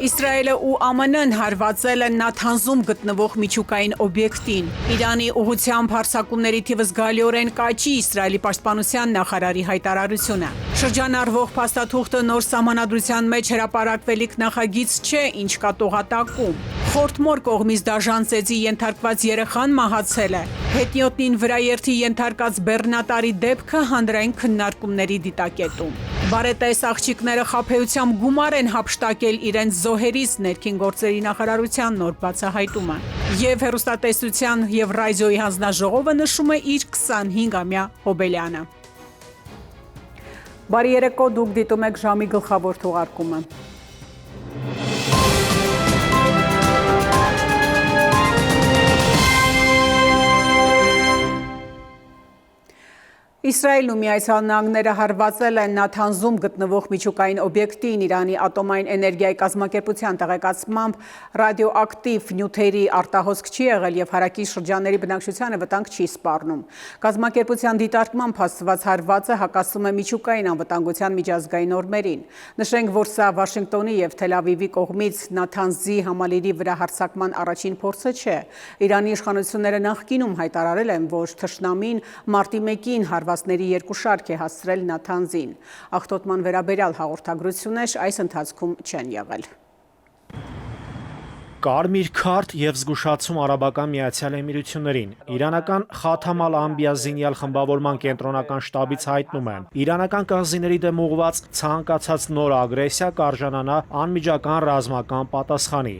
Իսրայելը ու ԱՄՆ-ն հարվածել են Նաթանզում գտնվող միջուկային օբյեկտին։ Իրանի ուղղությամբ հարձակումների թիվը զգալիորեն կաճի Իսրայելի պաշտպանության նախարարի հայտարարությունը։ Շրջանառվող փաստաթուղթը նոր սահմանադրության մեջ հրապարակվելիք նախագիծ չէ, ինչ կա տողատակում։ Խորթմոր կողմից դաժան ծեծի ենթարկված երեխան մահացել է։ Հետիոտնին վրա երթի ենթարկած բեռնատարի դեպքը հանրային քննարկումների դիտակետում։ Բարետես աղջիկները խաբեությամբ գումար են հափշտակել իրենց զոհերից, ներքին գործերի նախարարության նոր բացահայտումը։ Եվ հեռուստատեսության և ռադիոյի հանձնաժողովը նշում է իր 25-ամյա հոբելյանը։ Բարի երեկո, դուք դիտում եք ժամի գլխավոր թողարկումը։ Իսրայելն ու Միացյալ Նահանգները հարվածել են Նաթանզում գտնվող միջուկային օբյեկտին։ Իրանի ատոմային էներգիայի կազմակերպության տեղեկացմամբ ռադիոակտիվ նյութերի արտահոսք չի եղել և հարակից շրջանների բնակչությանը վտանգ չի սպառնում։ Կազմակերպության դիտարկմամբ հասցված հարվածը հակասում է միջուկային անվտանգության միջազգային նորմերին։ Նշենք, որ սա Վաշինգտոնի և Թել Ավիվի կողմից Նաթանզի համալիրի վրա հարձակման առաջին փորձը չէ։ Իրանի իշխանությունները նախկինում հայտարարել են, որ թշնամին մարտի 1-ին հարվածների երկու շարք է հասցրել Նաթանզին։ Աղտոտման վերաբերյալ հաղորդագրություններ այս ընթացքում չեն եղել։ Կարմիր քարտ և զգուշացում Արաբական Միացյալ Էմիրություններին։ Իրանական Խաթամ ալ-Անբիա զինյալ խմբավորման կենտրոնական շտաբից հայտնում են, իրանական կղզիների դեմ ուղղված ցանկացած նոր ագրեսիա կարժանանա անմիջական ռազմական պատասխանի։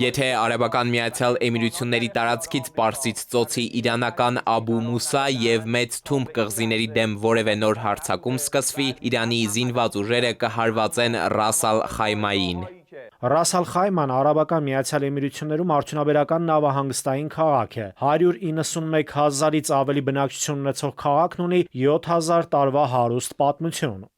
Եթե Արաբական Միացյալ Էմիրությունների տարածքից Պարսից ծոցի իրանական Աբու Մուսա և Մեծ Թումբ կղզիների դեմ որևէ նոր հարձակում սկսվի, Իրանի զինված ուժերը կհարվածեն Ռաս ալ-Խայմային։ Ռաս ալ-Խայման Արաբական Միացյալ Էմիրություններում արդյունաբերական նավահանգստային քաղաք է։ 191 հազարից ավելի բնակչություն ունեցող քաղաքն ունի 7000 տարվա հարուստ պատմություն։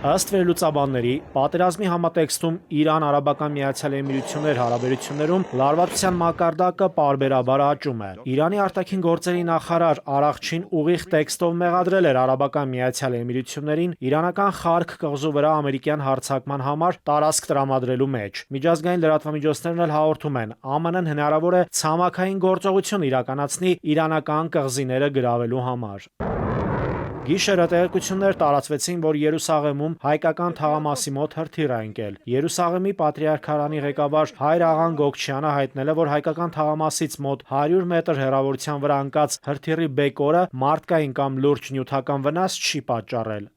Ըստ վերլուծաբանների, պատերազմի համատեքստում Իրան-Արաբական Միացյալ Էմիրություններ հարաբերություններում լարվածության մակարդակը պարբերաբար աճում է։ Իրանի արտաքին գործերի նախարար Արաղչին ուղիղ տեքստով մեղադրել էր Արաբական Միացյալ Էմիրություններին իրանական Խարկ կղզու վրա ամերիկյան հարձակման համար տարածք տրամադրելու մեջ։ Միջազգային լրատվամիջոցներն էլ հաղորդում են, ԱՄՆ-ն հնարավոր է ցամաքային գործողություն իրականացնի իրանական կղզիները գրավելու համար։ Գիշերը տեղեկություններ տարածվեցին, որ Երուսաղեմում հայկական թաղամասի մոտ հրթիռ է ընկել։ Երուսաղեմի պատրիարքարանի ղեկավար Հայր Աղան Գոկչյանը հայտնել է, որ հայկական թաղամասից մոտ 100 մետր հեռավորության վրա ընկած հրթիռի բեկորը մարդկային կամ լուրջ նյութական վնաս չի պատճառել։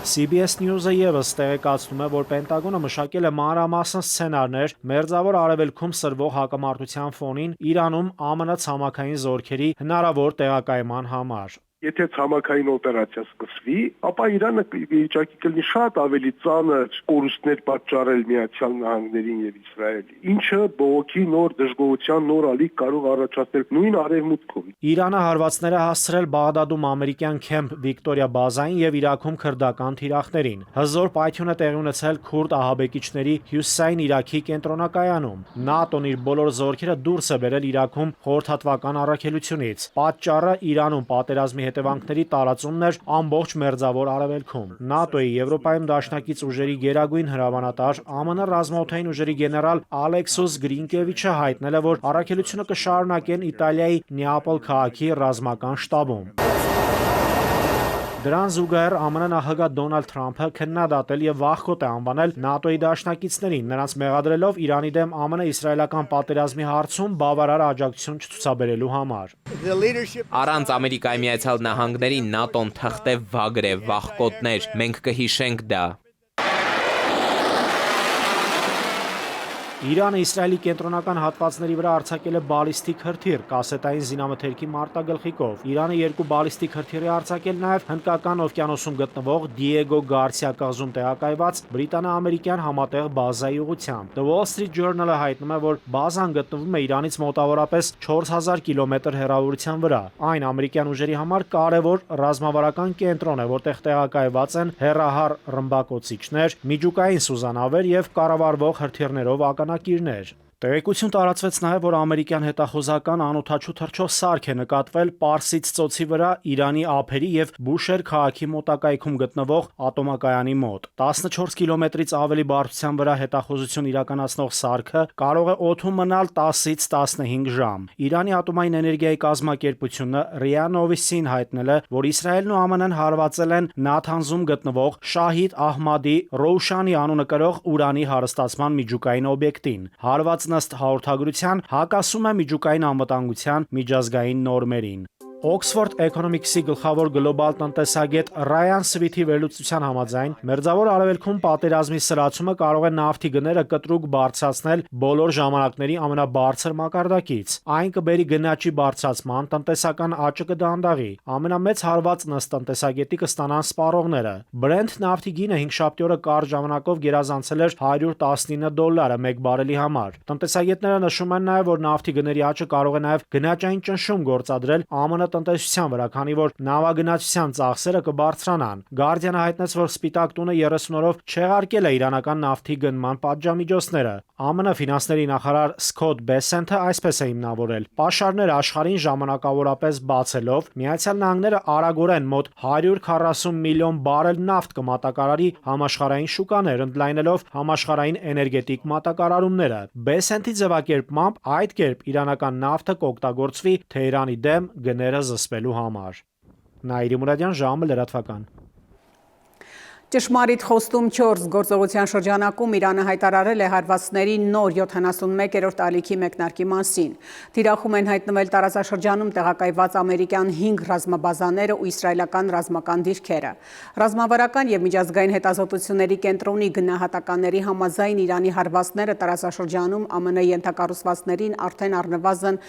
CBS News-ը ևս տեղեկացնում է, որ Պենտագոնը մշակել է մանրամասն սցենարներ Մերձավոր Արևելքում սրվող հակամարտության ֆոնին Իրանում ԱՄՆ ցամաքային զորքերի հնարավոր տեղակայման համար։ Եթե ցամաքային օպերացիա սկսվի, ապա Իրանը վիճակի կլինի շատ ավելի ծանր կորուստներ պատճառել Միացյալ Նահանգներին եւ Իսրայելին, ինչը բողոքի նոր դժգոհության նոր ալիք կարող առաջացնել նույն արևմուտքում։ Իրանը հարվածներ է հասցրել Բաղդադում ամերիկյան Քեմփ Վիկտորիա բազային եւ Իրաքում քրդական թիրախներին։ Հզոր պայթյուն է տեղի ունեցել քուրդ ահաբեկիչների հյուսիսային Իրաքի կենտրոնակայանում։ ՆԱՏՕ-ն իր բոլոր զորքերը դուրս է բերել Իրաքում խորհրդատվական առաքելությունից։ Պատճառը Իրանում պատերազմի հետևանքների տարածումն էր ամբողջ Մերձավոր Արևելքում։ ՆԱՏՕ-ի Եվրոպայում դաշնակից ուժերի գերագույն հրամանատար ԱՄՆ ռազմաօդային ուժերի գեներալ Ալեքսոս Գրինկևիչը հայտնել է, որ առաքելությունը կշարունակեն Իտալիայի Նեապոլ քաղաքի ռազմական շտաբում։ Դրան զուգահեռ ԱՄՆ նախագահ Դոնալդ Թրամփը քննադատել եւ վախկոտ է անվանել ՆԱՏՕ-ի դաշնակիցներին, նրանց մեղադրելով Իրանի դեմ ԱՄՆ-իսրայելական պատերազմի հարցում բավարար աջակցություն չցուցաբերելու համար։ Առանց Ամերիկայի Միացյալ Նահանգների ՆԱՏՕ-ն թղթե վագր է, վախկոտներ, մենք կհիշենք դա։ Իրանը Իսրայելի կենտրոնական հատվածների վրա արձակել է բալիստիկ հրթիռ կասետային զինամթերքի մարտագլխիկով։ Իրանը երկու բալիստիկ հրթիռ է արձակել նաև Հնդկական օվկիանոսում գտնվող Դիեգո Գարսիա կղզում տեղակայված բրիտանա-ամերիկյան համատեղ բազայի ուղղությամբ։ The Wall Street Journal-ը հայտնում է, որ բազան գտնվում է Իրանից մոտավորապես 4000 կիլոմետր հեռավորության վրա։ Այն ամերիկյան ուժերի համար կարևոր ռազմավարական կենտրոն է, որտեղ տեղակայված են հեռահար ռմբակոծիչներ, միջուկային սուզանավեր եւ կառավարվող հրթիռներով ականակիրներ։ Տեղեկություն տարածվեց նաև, որ ամերիկյան հետախուզական անօդաչու թռչող սարք է նկատվել Պարսից ծոցի վրա Իրանի ափերի եւ Բուշեր քաղաքի մոտակայքում գտնվող ատոմակայանի մոտ։ 14 կիլոմետրից ավելի բարձրության վրա հետախուզություն իրականացնող սարքը կարող է օդում մնալ 10-ից 15 ժամ։ Իրանի ատոմային էներգիայի կազմակերպությունը ՌԻԱ Նովիստին հայտնել է, որ Իսրայելն ու ԱՄՆ-ն հարվածել են Նաթանզում գտնվող Շահիդ Ահմադի Ռոուշանի անունը կրող ուրանի հարստացման միջուկային օբյեկտին։ Հարված ըստ հաղորդագրության հակասում է միջուկային անվտանգության միջազգային նորմերին։ Oxford Economics-ի գլխավոր գլոբալ տնտեսագետ Ռայան Սվիթի վերլուծության համաձայն Մերձավոր Արևելքում պատերազմի սրացումը կարող է նավթի գները կտրուկ բարձրացնել բոլոր ժամանակների ամենաբարձր մակարդակից։ Այն կբերի գնաճի բարձրացման, տնտեսական աճը կդանդաղի։ Ամենամեծ հարվածն ըստ տնտեսագետի կստանան սպառողները։ Brent նավթի գինը 5-7 օրը կարճ ժամանակով գերազանցել էր $119 1 բարելի համար։ Տնտեսագետները նշում են նաև, որ նավթի գների աճը կարող է նաև գնաճային ճնշում գործադրել ԱՄՆ տնտեսության վրա, քանի որ նավագնացության ծախսերը կբարձրանան։ Guardian-ը հայտնեց, որ Սպիտակ տունը 30 օրով չեղարկել է իրանական նավթի գնման պատժամիջոցները։ ԱՄՆ ֆինանսների նախարար Սկոթ Բեսենթը այսպես է հիմնավորել. «Պաշարները աշխարհին ժամանակավորապես բացելով, Միացյալ Նահանգները արագորեն մոտ 140 միլիոն բարել նավթ կմատակարարի համաշխարհային շուկաներ, ընդլայնելով համաշխարհային էներգետիկ մատակարարումները»։ Բեսենթի ձևակերպմամբ այդ կերպ իրանական նավթը կօգտագործվի Թեհրանի դեմ գները զսպելու համար։ Նաիրի Մուրադյան, ժամը լրատվական։ Ճշմարիտ խոստում 4 գործողության շրջանակում Իրանը հայտարարել է հարվածների նոր 71-րդ ալիքի մեկնարկի մասին։ Թիրախում են հայտնվել տարածաշրջանում տեղակայված ամերիկյան 5 ռազմաբազաները ու իսրայելական ռազմական դիրքերը։ Ռազմավարական եւ միջազգային հետազոտությունների կենտրոնի գնահատականների համաձայն Իրանի հարվածները տարածաշրջանում ԱՄՆ ենթակառուցվածքներին արդեն առնվազն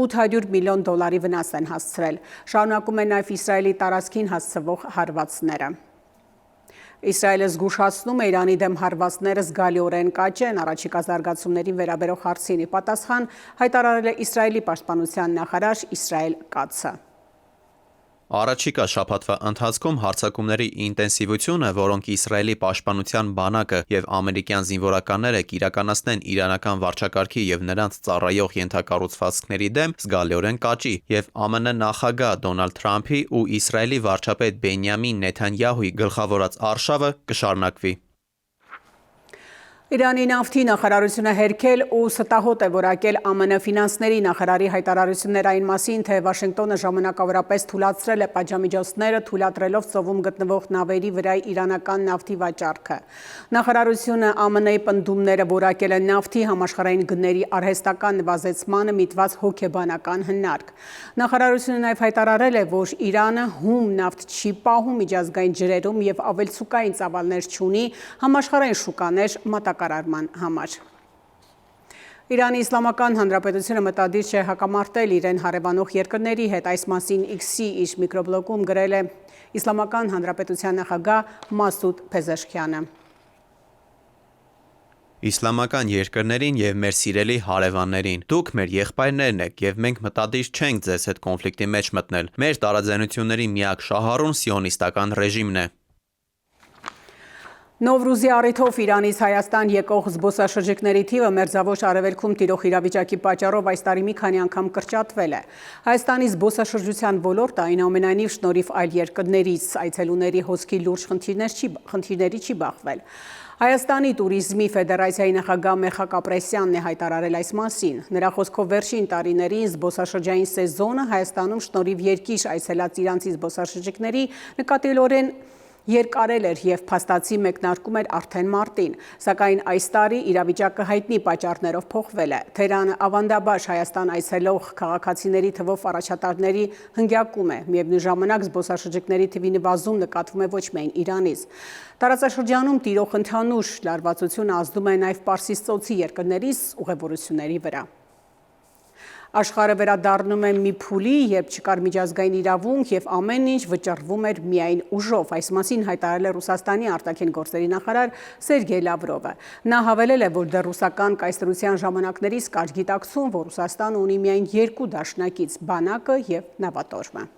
$800 միլիոն վնաս են հասցրել։ Շարունակում են նաեւ Իսրայելի տարածքին հասցվող հարվածները։ Իսրայելը զգուշացնում է Իրանի դեմ հարվածները զգալիորեն կաճեն, առաջիկա զարգացումներին վերաբերող հարցին ի պատասխան հայտարարել է Իսրայելի պաշտպանության նախարար Իսրայել Կացը։ Առաջիկա շաբաթվա ընթացքում հարձակումների ինտենսիվությունը, որոնք Իսրայելի պաշտպանության բանակը եւ ամերիկյան զինվորականները կիրականացնեն իրանական վարչակարգի եւ նրանց ծառայող ենթակառուցվածքների դեմ, զգալիորեն կաճի եւ ԱՄՆ նախագահ Դոնալդ Թրամփի ու Իսրայելի վարչապետ Բենյամին Նեթանյահուի գլխավորած արշավը կշարունակվի։ Իրանի նավթի նախարարությունը հերքել ու ստահոդ է որակել ԱՄՆ ֆինանսների նախարարի հայտարարություններ այն մասին, թե Վաշինգտոնը ժամանակավորապես թույլատրել է պատժամիջոցները, թույլատրելով ծովում գտնվող նավերի վրա իրանական նավթի վաճառքը։ Նախարարությունը ԱՄՆ-ի պնդումները որակել է նավթի համաշխարհային գների արհեստական նվազեցմանը միտված հոգեբանական հնարք։ Նախարարությունը նաև հայտարարել է, որ Իրանը հում նավթ չի պահում միջազգային ջրերում եւ ավելցուկային ծավալներ չունի համաշխարհային շուկաներ մատակարարման համար։ Իրանի Իսլամական Հանրապետությունը մտադիր չէ հակամարտել իրեն հարևանող երկրների հետ, այս մասին X-ի իր միկրոբլոգում գրել է Իսլամական Հանրապետության նախագահ Մասուդ Փեզեշքյանը։ Իսլամական երկրներին եւ մեր սիրելի հարևաններին, դուք մեր եղբայրներն եք եւ մենք մտադիր չենք ձեզ հետ կոնֆլիկտի մեջ մտնել։ Մեր տարաձայնությունների միակ շահառուն սիոնիստական ռեժիմն է։ Նովրուզի առիթով Իրանից Հայաստան եկող զբոսաշրջիկների թիվը Մերձավոր Արևելքում տիրող իրավիճակի պատճառով այս տարի մի քանի անգամ կրճատվել է։ Հայաստանի զբոսաշրջության ոլորտը այնուամենայնիվ շնորհիվ այլ երկրներից այցելուների հոսքի լուրջ խնդիրների չի բախվել։ Հայաստանի տուրիզմի ֆեդերացիայի նախագահ Մեխակ Ապրեսյանն է հայտարարել այս մասին։ Նրա խոսքով վերջին տարիներին զբոսաշրջային սեզոնը Հայաստանում շնորհիվ երկիր այցելած իրանցի զբոսաշրջիկների նկատելիորեն երկարել էր եւ փաստացի մեկնարկում էր արդեն մարտին, սակայն այս տարի իրավիճակը հայտնի պատճառներով փոխվել է։ Թեհրանը ավանդաբար Հայաստան այցելող քաղաքացիների թվով առաջատարների հնգյակում է, միևնույն ժամանակ զբոսաշրջիկների թվի նվազում նկատվում է ոչ միայն Իրանից։ Տարածաշրջանում տիրող ընդհանուր լարվածությունը ազդում է նաեւ Պարսից ծոցի երկրներից ուղևորությունների վրա։ Աշխարհը վերադառնում է մի փուլի, երբ չկար միջազգային իրավունք եւ ամեն ինչ վճռվում էր միայն ուժով։ Այս մասին հայտարարել է Ռուսաստանի արտաքին գործերի նախարար Սերգեյ Լավրովը։ Նա հավելել է, որ դեռ ռուսական կայսրության ժամանակներից կար գիտակցում, որ Ռուսաստանը ունի միայն երկու դաշնակից՝ բանակը եւ նավատորմը։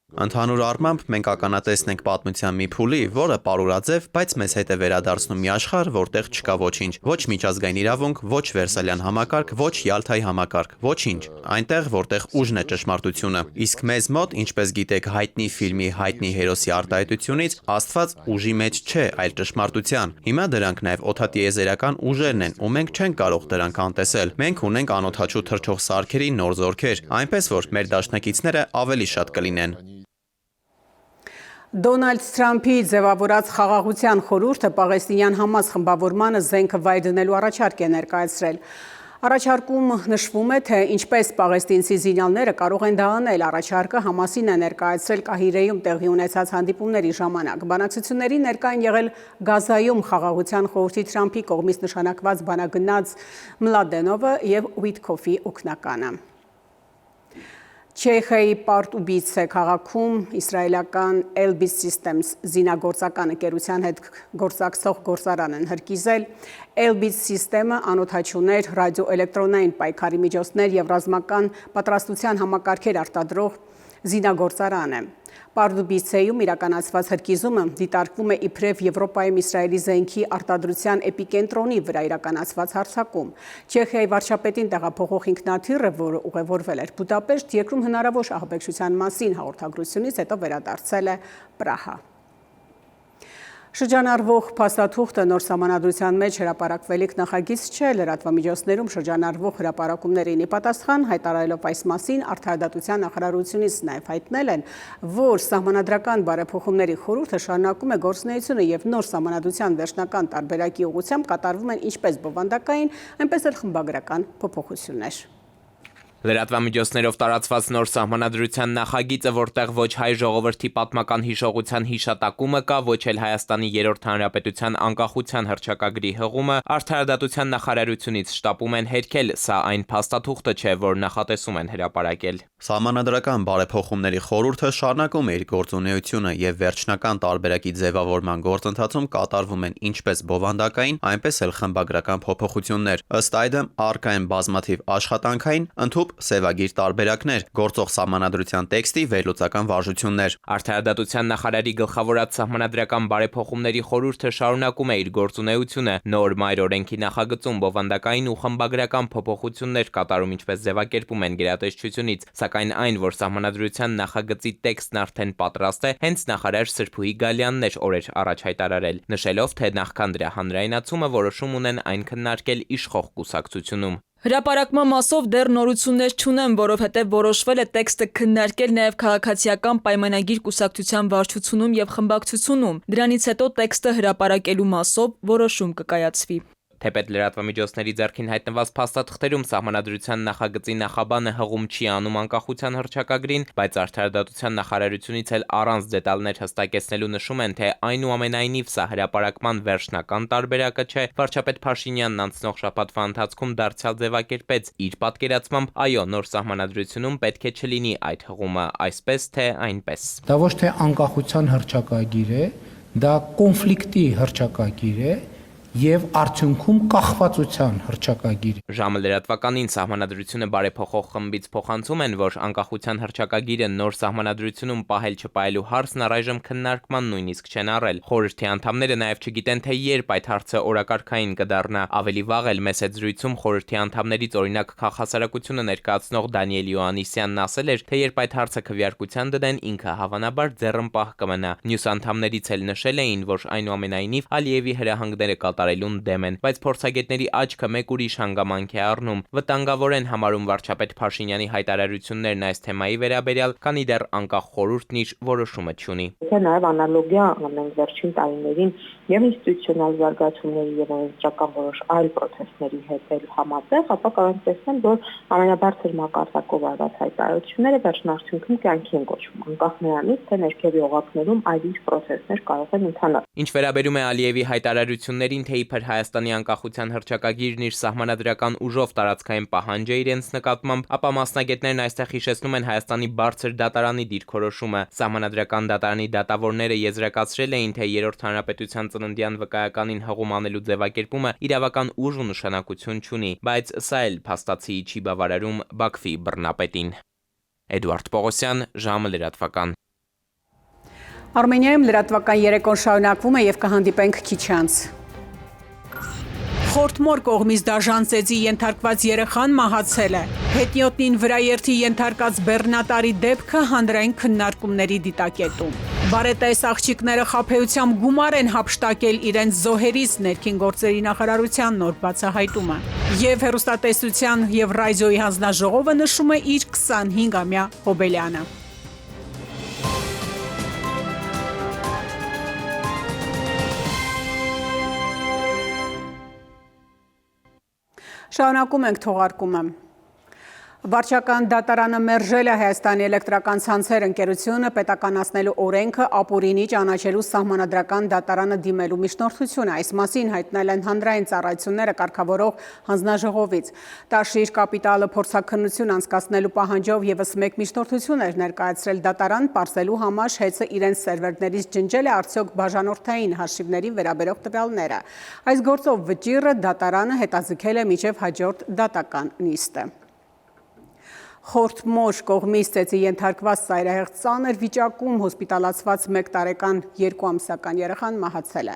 Ընդհանուր առմամբ մենք ականատեսն ենք պատմության մի փուլի, որը պարուրաձև, բայց մեզ հետ է վերադարձնում մի աշխարհ, որտեղ չկա ոչինչ, ոչ միջազգային իրավունք, ոչ Վերսալյան համակարգ, ոչ Յալթայի համակարգ, ոչինչ, այնտեղ, որտեղ ուժն է ճշմարտությունը։ Իսկ մեզ մոտ, ինչպես գիտեք հայտնի ֆիլմի հայտնի հերոսի արտահայտությունից, Աստված ուժի մեջ չէ, այլ ճշմարտության։ Հիմա դրանք նաև օդատիեզերական ուժերն են, ու մենք չենք կարող դրանք անտեսել։ Մենք ունենք անօդաչու թռչող սարքերի նոր զորքեր, այնպես որ մեր դաշնակիցները ավելի շատ կլինեն։ Դոնալդ Թրամփի ձևավորած խաղաղության խորհուրդը Պաղեստինյան Համաս խմբավորմանը զենքը վայր դնելու առաջարկ է ներկայացրել։ Առաջարկում նշվում է, թե ինչպես պաղեստինցի զինյալները կարող են դա անել։ Առաջարկը Համասին է ներկայացրել Կահիրեում տեղի ունեցած հանդիպումների ժամանակ։ Բանակցությունների ներկա են եղել Գազայում խաղաղության խորհրդի Թրամփի կողմից նշանակված բանագնաց Մլադենովը եւ Ուիտքոֆի օգնականը։ Չեխիայի Պարտուբիցե քաղաքում իսրայելական Elbit Systems զինագործական ընկերության հետ գործակցող գործարան են հրկիզել։ Elbit System-ը անօդաչուներ, ռադիոէլեկտրոնային պայքարի միջոցներ եւ ռազմական պատրաստության համակարգեր արտադրող զինագործարան է։ Պարտուբիցեում իրականացված հրկիզումը դիտարկվում է իբրև Եվրոպայում Իսրայելի զենքի արտադրության էպիկենտրոնի վրա իրականացված հարձակում։ Չեխիայի վարչապետին տեղափոխող ինքնաթիռը, որը ուղևորվել էր Բուդապեշտ, երկրում հնարավոր ահաբեկչության մասին հաղորդագրությունից հետո վերադարձել է Պրահա։ Շրջանառվող փաստաթուղթը նոր սահմանադրության մեջ հրապարակվելիք նախագիծ չէ, լրատվամիջոցներում շրջանառվող հրապարակումներին ի պատասխան հայտարարելով այս մասին արդարադատության նախարարությունից նաև հայտնել են, որ սահմանադրական բարեփոխումների խորհուրդը շարունակում է գործունեությունը եւ նոր սահմանադրության վերջնական տարբերակի ուղղությամբ կատարվում են ինչպես բովանդակային, այնպես էլ խմբագրական փոփոխություններ։ Լրատվամիջոցներով տարածված նոր սահմանադրության նախագիծը, որտեղ ոչ հայ ժողովրդի պատմական հիշողության հիշատակումը կա, ոչ էլ Հայաստանի երրորդ հանրապետության անկախության հռչակագրի հղումը, արդարադատության նախարարությունից շտապում են հերքել, սա այն փաստաթուղթը չէ, որ նախատեսում են հրապարակել։ Սահմանադրական բարեփոխումների խորհուրդը շարունակում է իր գործունեությունը եւ վերջնական տարբերակի ձևավորման գործընթացում կատարվում են ինչպես բովանդակային, այնպես էլ խմբագրական փոփոխություններ։ Ըստ այդմ առկա են բազմաթիվ աշխատանքային, ընդհուպ սևագիր տարբերակներ, գործող սահմանադրության տեքստի վերլուծական վարժություններ։ Արդարադատության նախարարի գլխավորած սահմանադրական բարեփոխումների խորհուրդը շարունակում է իր գործունեությունը, նոր մայր օրենքի նախագծում բովանդակային ու խմբագրական փոփոխություններ կատարում, ինչպես ձևակերպում են գերատեսչությունից, սակայն այն, որ սահմանադրության նախագծի տեքստն արդեն պատրաստ է, հենց նախարար Սրփուհի Գալյանն էր օրեր առաջ հայտարարել, նշելով, թե նախքան դրա հանրայնացումը որոշում ունեն այն քննարկել իշխող կուսակցությունում։ Հրապարակման մասով դեռ նորություններ չունեմ, որովհետև որոշվել է տեքստը քննարկել նաև քաղաքացիական պայմանագիր կուսակցության վարչությունում եւ խմբակցությունում։ Դրանից հետո տեքստը հրապարակելու մասով որոշում կկայացվի։ Թեպետ լրատվամիջոցների ձեռքին հայտնված փաստաթղթերում սահմանադրության նախագծի նախաբանը հղում չի անում անկախության հռչակագրին, բայց արդարադատության նախարարությունից էլ առանց դետալներ հստակեցնելու նշում են, թե այնուամենայնիվ սա հրապարակման վերջնական տարբերակը չէ։ Վարչապետ Փաշինյանն անցնող շաբաթվա ընթացքում դարձյալ ձևակերպեց իր պատկերացմամբ, այո, նոր սահմանադրությունում պետք է չլինի այդ հղումը, այսպես թե այնպես։ Դա ոչ թե անկախության հռչակագիր է, դա կոնֆլիկտի հռչակագիր է եւ արդյունքում կախվածության հռչակագիր։ Ժամը լրատվականին սահմանադրությունը բարեփոխող խմբից փոխանցում են, որ անկախության հռչակագիրը նոր սահմանադրությունում պահել չպահելու հարցն առայժմ քննարկման նույնիսկ չեն առել։ Խորհրդի անդամները նաև չգիտեն, թե երբ այդ հարցը օրակարգային կդառնա։ Ավելի վաղ էլ մեծ զրույցում խորհրդի անդամներից օրինակ քաղաքասարակությունը ներկայացնող Դանիել Յոհաննիսյանն ասել էր, թե երբ այդ հարցը քվեարկության դնեն, ինքը հավանաբար ձեռնպահ կմնա։ Մյուս անդամներից էլ նշել էին, որ այնուամենայնիվ Ալիևի հրահանգները կատարելուն դեմ են, բայց փորձագետների աչքը մեկ ուրիշ հանգամանք է առնում։ Վտանգավոր են համարում վարչապետ Փաշինյանի հայտարարություններն այս թեմայի վերաբերյալ, քանի դեռ անկախ խորհուրդն իր որոշումը չունի։ Դա նաև անալոգիա անենք վերջին տարիներին եւ ինստիտուցիոնալ զարգացումների եւ անվճարական որոշ այլ process-ների հետ էլ համատեղ, ապա կարող տեսնել, որ ամենաբարձր մակարդակով արված հայտարարությունները վերջնարդյունքում կյանքի են կոչվում, անկախ նրանից, թե ներքևի օղակներում այլ ինչ process-ներ կարող են ընթանալ։ Ինչ վերաբերում է Ալիևի հայտարարություններին, թե իբր Հայաստանի անկախության հռչակագիրն իր սահմանադրական ուժով տարածքային պահանջ է իրենց նկատմամբ, ապա մասնագետներն այստեղ հիշեցնում են Հայաստանի բարձր դատարանի դիրքորոշումը։ Սահմանադրական դատարանի դատավորները եզրակացրել էին, թե երրորդ հանրապետության ծննդյան վկայականին հղում անելու ձևակերպումը իրավական ուժ ու նշանակություն չունի, բայց սա էլ փաստացի չի բավարարում Բաքվի բռնապետին։ Էդուարդ Պողոսյան, ժամը լրատվական։ Արմենիայում լրատվական երեկոն շարունակվում է եւ կհանդիպենք քիչ անց։ Խորթմոր կողմից դաժան ծեծի ենթարկված երեխան մահացել է։ Հետիոտնին վրաերթի ենթարկած բեռնատարի դեպքը հանրային քննարկումների դիտակետում։ Բարետես աղջիկները խաբեությամբ գումար են հափշտակել իրենց զոհերից ներքին գործերի նախարարության նոր բացահայտումը։ Եվ հեռուստատեսության եւ ռադիոյի հանձնաժողովը նշում է իր 25-ամյա հոբելյանը։ Շարունակում ենք թողարկումը։ Վարչական դատարանը մերժել է Հայաստանի էլեկտրական ցանցեր ընկերությունը պետականացնելու օրենքը ապօրինի ճանաչելու սահմանադրական դատարանը դիմելու միջնորդությունը։ Այս մասին հայտնել են հանրային ծառայությունները կարգավորող հանձնաժողովից։ Տաշիր կապիտալը փորձաքննություն անցկացնելու պահանջով եւս մեկ միջնորդություն էր ներկայացրել դատարան պարզելու համար ՀԵՑ-ը իրենց սերվերներից ջնջել է արդյոք բաժանորդային հաշիվներին վերաբերող տվյալները։ Այս գործով վճիռը դատարանը հետաձգել է մինչև հաջորդ դատական նիստը։ Խորթմոր կողմից ծեծի ենթարկված ծայրահեղ ծանր վիճակում հոսպիտալացված 1 տարեկան 2 ամսական երեխան մահացել է։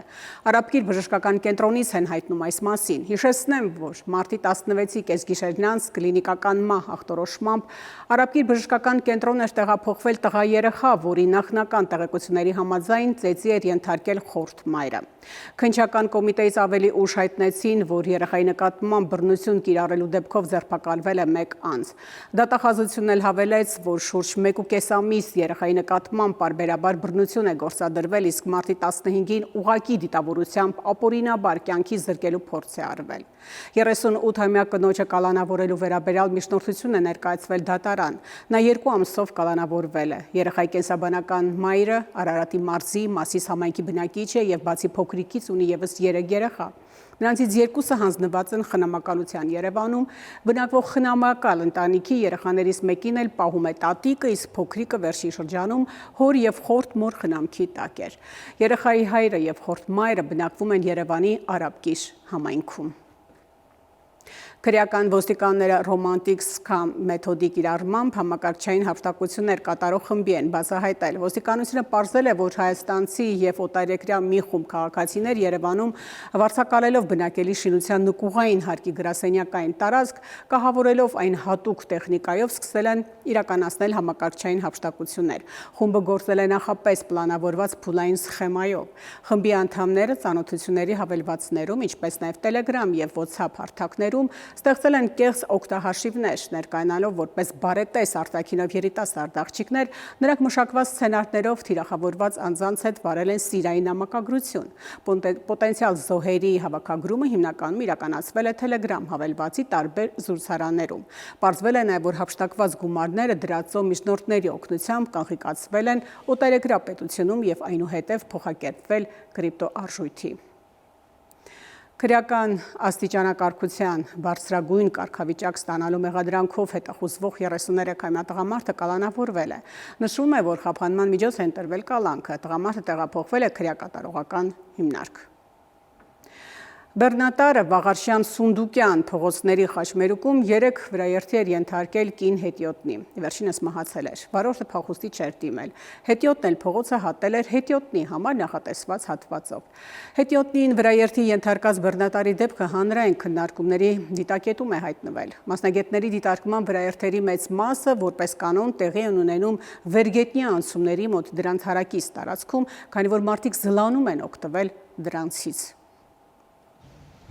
Արաբկիր բժշկական կենտրոնից են հայտնում այս մասին։ Հիշեցնեմ, որ մարտի 16-ի կեսգիշերն անց կլինիկական մահ ախտորոշմամբ Արաբկիր բժշկական կենտրոն էր տեղափոխվել տղա երեխա, որի նախնական տեղեկությունների համաձայն ծեծի էր ենթարկել խորթ մայրը։ Քննչական կոմիտեից ավելի ուշ հայտնեցին, որ երեխայի նկատմամբ բռնություն կիրառելու դեպքով ձերբակալվել է 1 անձ։ Դատախազությունն էլ հավելեց, որ շուրջ 1.5 ամիս երեխայի նկատմամբ պարբերաբար բռնություն է գործադրվել, իսկ մարտի 15-ին ուղղակի դիտավորությամբ ապօրինաբար կյանքի զրկելու փորձ է արվել։ 38-ամյա կնոջը կալանավորելու վերաբերյալ միջնորդություն է ներկայացվել դատարան։ Նա 2 ամսով կալանավորվել է։ Երեխայի կենսաբանական մայրը Արարատի մարզի Մասիս համայնքի բնակիչ է եւ բացի փոքրիկից ունի եւս 3 երեխա։ Նրանցից 2-ը հանձնված են խնամակալության Երևանում, բնակվող խնամակալ ընտանիքի երեխաներից մեկին էլ պահում է տատիկը, իսկ փոքրիկը վերջին շրջանում հոր եւ խորթ մոր խնամքի տակ էր։ Երեխայի հայրը եւ խորթ մայրը բնակվում են Երևանի Արաբկիր համայնքում։ Քրեական ոստիկանները ռոմանտիկ սկամ մեթոդի կիրառմամբ համակարգչային հափշտակություններ կատարող խմբի են բացահայտել։ Ոստիկանությունը պարզել է, որ հայաստանցի եւ օտարերկրյա մի խումբ քաղաքացիներ Երևանում վարձակալելով բնակելի շինության նկուղային հարկի գրասենյակային տարածք, կահավորելով այն հատուկ տեխնիկայով սկսել են իրականացնել համակարգչային հափշտակություններ։ Խումբը գործել է նախապես պլանավորված փուլային սխեմայով։ Խմբի անդամները ծանոթությունների հավելվածներում, ինչպես նաեւ Telegram եւ WhatsApp հարթակներում ստեղծել են կեղծ օգտահաշիվներ, ներկայանալով որպես բարետես արտաքինով երիտասարդ աղջիկներ, նրանք մշակված սցենարներով թիրախավորված անձանց հետ վարել են սիրային նամակագրություն։ Պոտենցիալ զոհերի հավաքագրումը հիմնականում իրականացվել է Telegram հավելվածի տարբեր զուրցարաններում։ Պարզվել է նաև, որ հափշտակված գումարները դրածո միջնորդների օգնությամբ կանխիկացվել են օտարերկրյա պետությունում եւ այնուհետև փոխակերպվել կրիպտոարժույթի։ Քրեական աստիճանակարգության բարձրագույն կարգավիճակ ստանալու մեղադրանքով հետախուզվող 33-ամյա տղամարդը կալանավորվել է։ Նշվում է, որ խափանման միջոց է ընտրվել կալանքը։ Տղամարդը տեղափոխվել է քրեակատարողական հիմնարկ։ Բեռնատարը Վաղարշյան Սունդուկյան փողոցների խաչմերուկում 3 վրաերթի էր ենթարկել կին հետիոտնի։ Վերջինս մահացել էր։ Վարորդը փախուստի չէր դիմել։ Հետիոտն էլ փողոցը հատել էր հետիոտնի համար նախատեսված հատվածով։ Հետիոտնին վրաերթի ենթարկած բեռնատարի դեպքը հանրային քննարկումների դիտակետում է հայտնվել։ Մասնագետների դիտարկման վրաերթերի մեծ մասը որպես կանոն տեղի են ունենում վերգետնյա անցումների մոտ դրանց հարակից տարածքում, քանի որ մարդիկ զլանում են օգտվել դրանցից։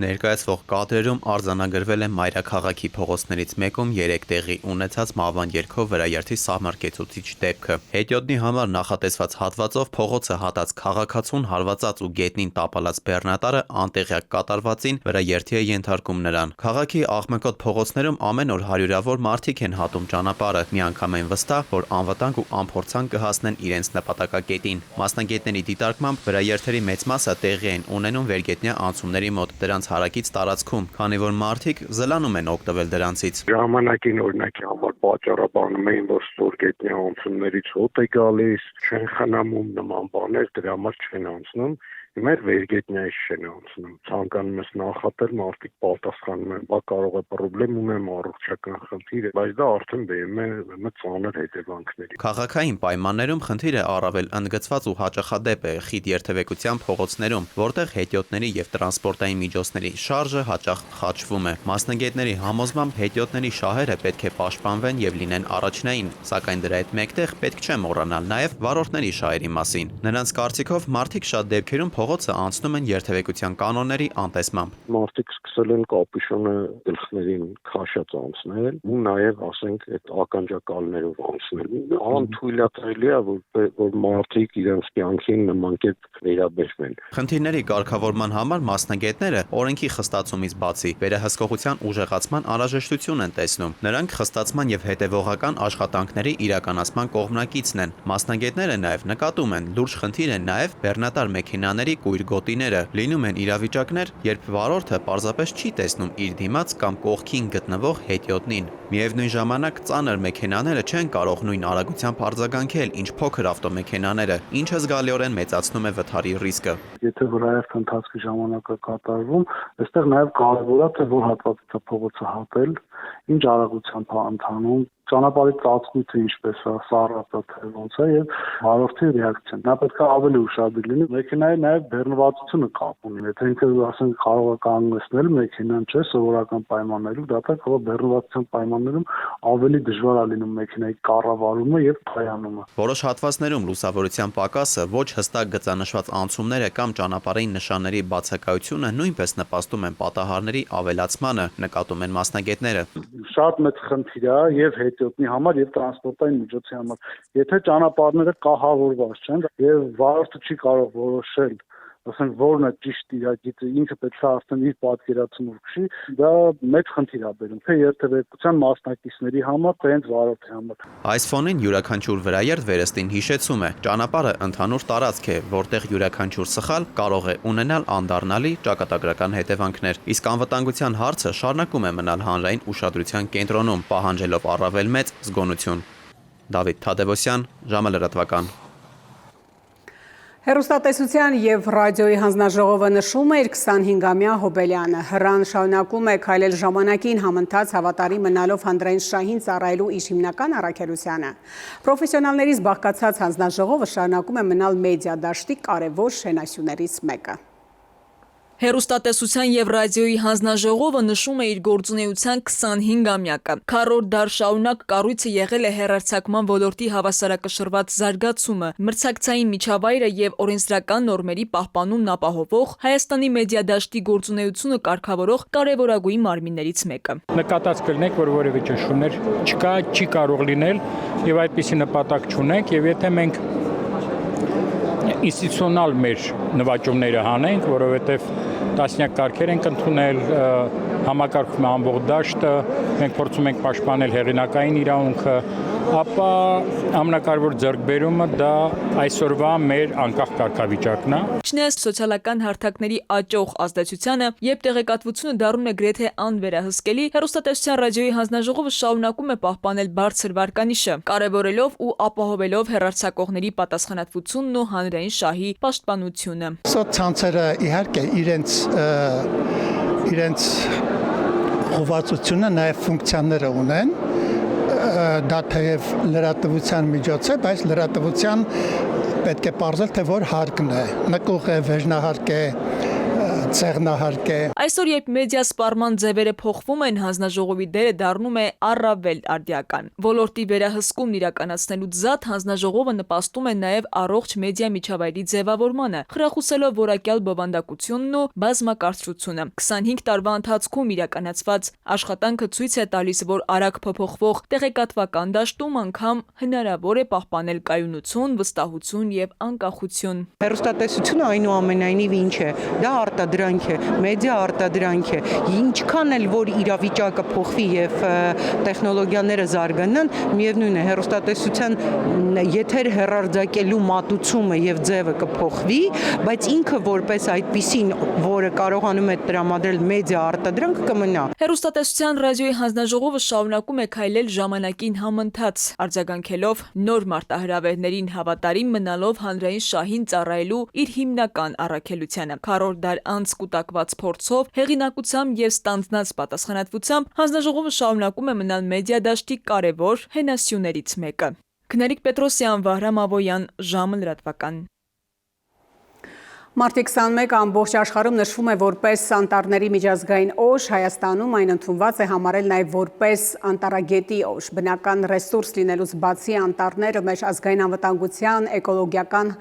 Ներկայացվող կադրերում արձանագրվել է մայրաքաղաքի փողոցներից մեկում 3 տեղի ունեցած մահվան երգով վրաերթի սահմռկեցուցիչ դեպքը։ Հետիոտնի համար նախատեսված հատվածով փողոցը հատած քաղաքացուն հարվածած ու գետնին տապալած բեռնատարը անտեղյակ կատարվածին վրաերթի է ենթարկում նրան։ Քաղաքի աղմկոտ փողոցներում ամեն օր հարյուրավոր մարդիկ են հատում ճանապարհը, միանգամայն վստահ, որ անվտանգ ու անփորձանք կհասնեն իրենց նպատակակետին։ Մասնագետների դիտարկմամբ վրաերթերի մեծ մասը տեղի են ունենում վերգետնյա անցումների մոտ դրանց հարակից տարածքում, քանի որ մարդիկ զլանում են օգտվել դրանցից։ Ժամանակին օրինակի համար պատճառաբանում էին, որ ստորգետնյա անցումներից հոտ է գալիս, չեն խնամում նման բաներ, դրա համար չեն անցնում։ Հիմա վերգետնյայի շեն անցնում։ Ցանկանում ես նախատել, մարդիկ պատասխանում են, բա կարող է խնդրեմ ունեմ առողջական խնդիր, բայց դա արդեն բերում է ծանր հետևանքների։ Քաղաքային պայմաններում խնդիրը առավել ընդգծված ու հաճախադեպ է խիտ երթևեկության փողոցներում, որտեղ հետիոտների եւ տրանսպորտային միջոցների շարժը հաճախ խաչվում է։ Մասնագետների համոզմամբ հետիոտների շահերը պետք է պաշտպանվեն եւ լինեն առաջնային, սակայն դրա հետ մեկտեղ պետք չէ մոռանալ նաեւ վարորդների շահերի մասին։ Նրանց կարծիքով մարդիկ շատ դեպքերում փողոցը անցնում են երթևեկության կանոնների անտեսմամբ։ Մարդիկ սկսել են կապյուշոնը գլխներին քաշած անցնել ու նաև ասենք այդ ականջակալներով անցնել։ Անթույլատրելի է որ մարդիկ իրենց կյանքին նման կերպ վերաբերվեն։ Խնդիրների կարգավորման համար մասնագետները օրենքի խստացումից բացի վերահսկողության ուժեղացման անհրաժեշտություն են տեսնում։ Նրանք խստացման եւ հետեւողական աշխատանքների իրականացման կողմնակիցն են։ Մասնագետները նաև նկատում են լուրջ խնդիր են նաև բեռնատար մեքենաների կույր գոտիները։ Լինում են իրավիճակներ, երբ վարորդը պարզապես չի տեսնում իր դիմաց կամ կողքին գտնվող հետիոտնին։ Միևնույն ժամանակ ծանր մեքենաները չեն կարող նույն արագությամբ արձագանքել, ինչ փոքր ավտոմեքենաները, ինչը զգալիորեն մեծացնում է վթարի ռիսկը։ Եթե վրայերթ ընթացքի ժամանակ է կատարվում, այստեղ նաև կարևոր է թե որ հատվածից է փողոցը հատել, ինչ արագությամբ է ընթանում, ճանապարհի ծածկույթը ինչպես է, սառած է թե ոնց է եւ վարորդի ռեակցիան։ Նա պետք է ավելի ուշադիր լինի։ Մեքենայի նաև բեռնվածությունը կապ ունի։ Եթե ինքը ասենք կարող է կանգնեցնել մեքենան, չէ, սովորական պայմաններում, դա կարող է բեռնվածության պայմաններում ավելի դժվար է լինում մեքենայի կառավարումը եւ փայանումը։ Որոշ հատվածներում լուսավորության պակասը, ոչ հստակ գծանշված անցումները կամ ճանապարհային նշանների բացակայությունը նույնպես նպաստում են պատահարների ավելացմանը, նկատում են մասնագետները։ Շատ մեծ խնդիր է եւ հետիոտնի համար եւ տրանսպորտային միջոցի համար։ Եթե ճանապարհները կահավորված չեն եւ վարորդը չի կարող որոշել, ասենք որն է ճիշտ իրագիծը, ինքը պետք է արդեն իր պատկերացումով քշի, դա մեծ խնդիր է բերում թե երթևեկության մասնակիցների համար, թե հենց վարորդի համար։ Այս ֆոնին յուրաքանչյուր վրայերթ վերստին հիշեցում է, ճանապարհը ընդհանուր տարածք է, որտեղ յուրաքանչյուր սխալ կարող է ունենալ անդառնալի ճակատագրական հետևանքներ։ Իսկ անվտանգության հարցը շարունակում է մնալ հանրային ուշադրության կենտրոնում, պահանջելով առավել մեծ զգոնություն։ Դավիթ Թադևոսյան, ժամը լրատվական։ Հեռուստատեսության եւ ռադիոյի հանձնաժողովը նշում է իր 25-ամյա հոբելյանը։ Հռան շարունակում է քայլել ժամանակին համընթաց հավատարի մնալով հանրային շահին ծառայելու իր հիմնական առաքելությանը։ Պրոֆեսիոնալներից բաղկացած հանձնաժողովը շարունակում է մնալ մեդիա դաշտի կարևոր շենասյուներից մեկը։ Հեռուստատեսության եւ ռադիոյի հանձնաժողովը նշում է իր գործունեության 25-ամյակը։ Քառորդ դար շարունակ կառույցը եղել է հեռարձակման ոլորտի հավասարակշռված զարգացումը, մրցակցային միջավայրը եւ օրենսդրական նորմերի պահպանումն ապահովող Հայաստանի մեդիա դաշտի գործունեությունը կարգավորող կարևորագույն մարմիններից մեկը։ Նկատած կլինեք, որ որևէ ճնշումներ չկա, չի կարող լինել եւ այդպիսի նպատակ չունենք եւ եթե մենք ինստիտուցիոնալ մեր նվաճումները հանենք, որովհետեւ տասնյակ կարգեր ենք ընդունել, համակարգում է ամբողջ դաշտը, մենք փորձում ենք պաշտպանել հեղինակային իրավունքը, ապա ամենակարևոր ձեռքբերումը դա այսօրվա մեր անկախ կարգավիճակն է։ Չնայած սոցիալական հարթակների աճող ազդեցությանը, երբ տեղեկատվությունը դառնում է գրեթե անվերահսկելի, հեռուստատեսության ռադիոյի հանձնաժողովը շարունակում է պահպանել բարձր վարկանիշը, կարևորելով ու ապահովելով հեռարձակողների պատասխանատվությունն ու հանրային շահի պաշտպանությունը։ Սոցցանցերը իհարկե իրենց խոհվածությունը նաև ֆունկցիաները ունեն, դա թեև լրատվության միջոց է, բայց լրատվության պետք է պարզել, թե որ հարկն է, նկուղ է, վերջնահարկ է, ցեղնահարկ է։ Այսօր երբ մեդիա սպառման ձևերը փոխվում են, հանձնաժողովի դերը դառնում է առավել արդիական։ Ոլորտի վերահսկումն իրականացնելուց զատ հանձնաժողովը նպաստում է նաև առողջ մեդիա միջավայրի ձևավորմանը, խրախուսելով որակյալ բովանդակությունն ու բազմակարծրությունը։ 25 տարվա ընթացքում իրականացված աշխատանքը ցույց է տալիս, որ արագ փոփոխվող տեղեկատվական դաշտում անգամ հնարավոր է պահպանել կայունություն, վստահություն եւ անկախություն։ Հեռուստատեսությունը այնուամենայնիվ ինչ է, դա արտադրական արտադրանք է, մեդիա արտադրանք է, ինչքան էլ որ իրավիճակը փոխվի եւ տեխնոլոգիաները զարգանան, միևնույն է հեռուստատեսության եթեր հեռարձակելու մատուցումը եւ ձևը կփոխվի, բայց ինքը որպես այդպիսին, որը կարողանում է տրամադրել մեդիա արտադրանք կմնա։ Հեռուստատեսության ռադիոյի հանձնաժողովը շարունակում է քայլել ժամանակին համընթաց, արձագանքելով նոր մարտահրավերներին հավատարիմ մնալով հանրային շահին ծառայելու իր հիմնական առաքելությանը։ Քառորդ դար անց կուտակված փորձով, հեղինակությամբ եւ ստանձնած պատասխանատվությամբ հանձնաժողովը շարունակում է մնալ մեդիա դաշտի կարևոր հենասյուներից մեկը։ Քնարիկ Պետրոսյան, Վահրամ Ավոյան, ժամը լրատվական։ Մարտի 21 ամբողջ աշխարհում նշվում է որպես անտառների միջազգային օժ, Հայաստանում այն ընդունված է համարել նաև որպես անտառագետի օժ։ Բնական ռեսուրս լինելուց բացի անտառները մեր ազգային անվտանգության, էկոլոգիական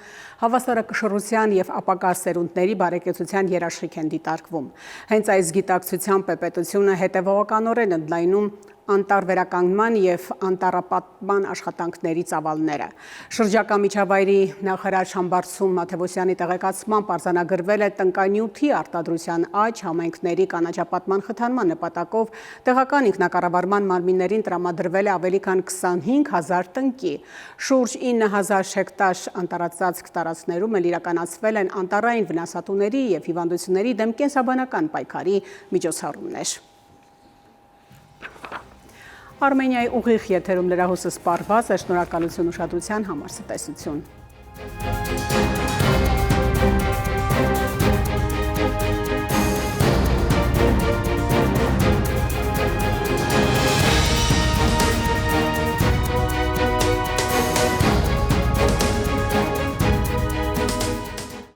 հավասարակշռության եւ ապագա սերունդների բարեկեցության երաշխիք են դիտարկվում։ Հենց այս գիտակցությամբ պետությունը հետևողականորեն ընդլայնում անտառվերականգնման եւ անտառապատման աշխատանքների ծավալները։ Շրջակա միջավայրի նախարար Շամբարձում Մաթևոսյանի տեղեկացմամբ արձանագրվել է տնկանյութի արտադրության աճ, համայնքների կանաչապատման խթանման նպատակով տեղական ինքնակառավարման մարմիններին տրամադրվել է ավելի քան 25,000 տնկի։ Շուրջ 9,000 հեկտար անտառածածկ տարածքներում էլ իրականացվել են անտառային վնասատուների եւ հիվանդությունների դեմ կենսաբանական պայքարի միջոցառումներ։ Արմենիայի ուղիղ եթերում լրահոսը սպառված է, շնորհակալություն ուշադրության համար, ցտեսություն։